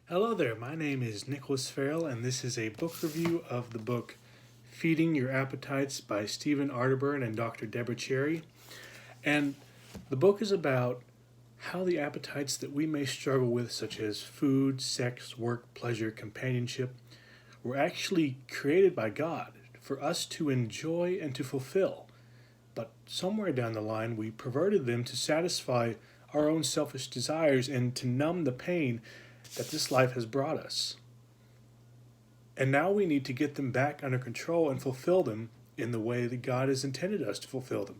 Hello there, my name is Nicholas Farrell, and this is a book review of the book Feeding Your Appetites by Stephen Arterburn and Dr. Debra Cherry. And the book is about how the appetites that we may struggle with, such as food, sex, work, pleasure, companionship, were actually created by God for us to enjoy and to fulfill. But somewhere down the line, we perverted them to satisfy our own selfish desires and to numb the pain that this life has brought us. And now we need to get them back under control and fulfill them in the way that God has intended us to fulfill them.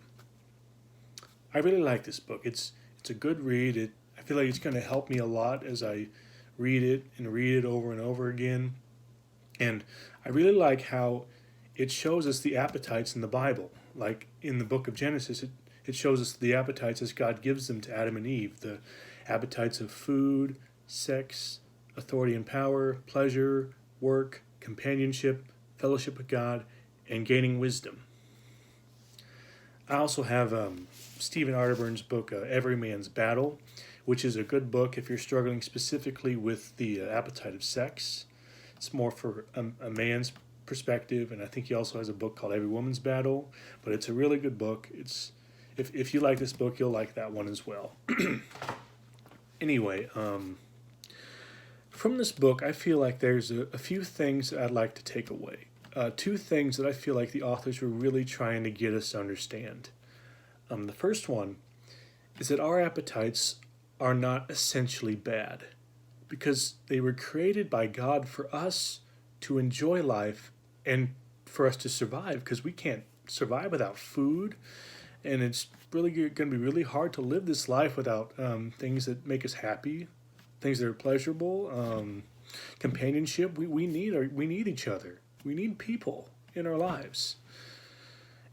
I really like this book. It's a good read. I feel like it's going to help me a lot as I read it over and over again. And I really like how it shows us the appetites in the Bible. Like in the book of Genesis, it shows us the appetites as God gives them to Adam and Eve. The appetites of food, sex, authority and power, pleasure, work, companionship, fellowship with God, and gaining wisdom. I also have Stephen Arterburn's book, Every Man's Battle, which is a good book if you're struggling specifically with the appetite of sex. It's more for a man's perspective, and I think he also has a book called Every Woman's Battle, but it's a really good book. If you like this book, you'll like that one as well. Anyway, from this book, I feel like there's a few things that I'd like to take away. Two things that I feel like the authors were really trying to get us to understand. The first one is that our appetites are not essentially bad because they were created by God for us to enjoy life and for us to survive, because we can't survive without food, and it's really going to be really hard to live this life without things that make us happy, things that are pleasurable, companionship. We need each other. We need people in our lives.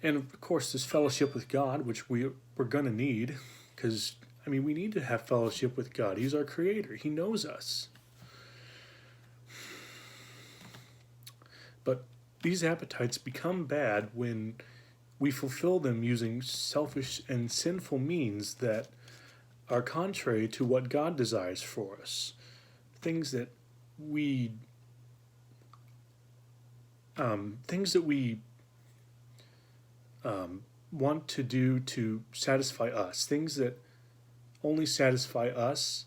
And of course, this fellowship with God, which we're going to need, because, we need to have fellowship with God. He's our creator. He knows us. But these appetites become bad when we fulfill them using selfish and sinful means that are contrary to what God desires for us. Things that we want to do to satisfy us, things that only satisfy us,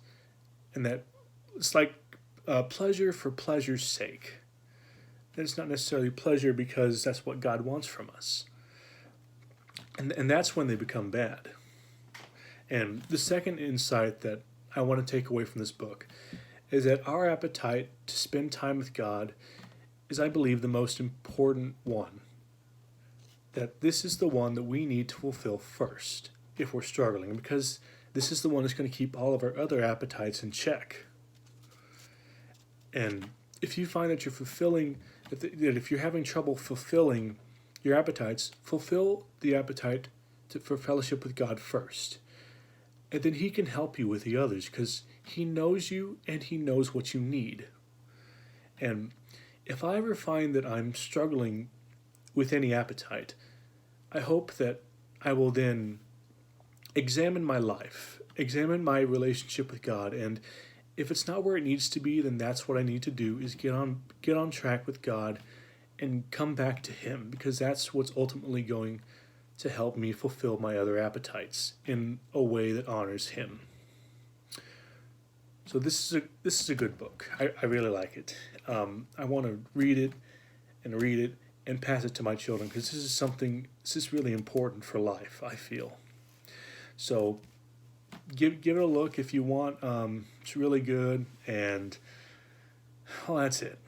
and that it's like pleasure for pleasure's sake. And it's not necessarily pleasure because that's what God wants from us. And that's when they become bad. And the second insight that I want to take away from this book is that our appetite to spend time with God is, I believe, the most important one. That this is the one that we need to fulfill first if we're struggling, because this is the one that's going to keep all of our other appetites in check. And if you find that if you're having trouble fulfilling your appetites, fulfill the appetite for fellowship with God first. And then He can help you with the others, because He knows you and He knows what you need. And if I ever find that I'm struggling with any appetite, I hope that I will then examine my life, examine my relationship with God, and if it's not where it needs to be, then that's what I need to do, is get on track with God and come back to Him, because that's what's ultimately going to help me fulfill my other appetites in a way that honors Him. So this is a good book. I really like it. I want to read it and pass it to my children, because this is really important for life, I feel. So give it a look if you want. It's really good, and well, that's it.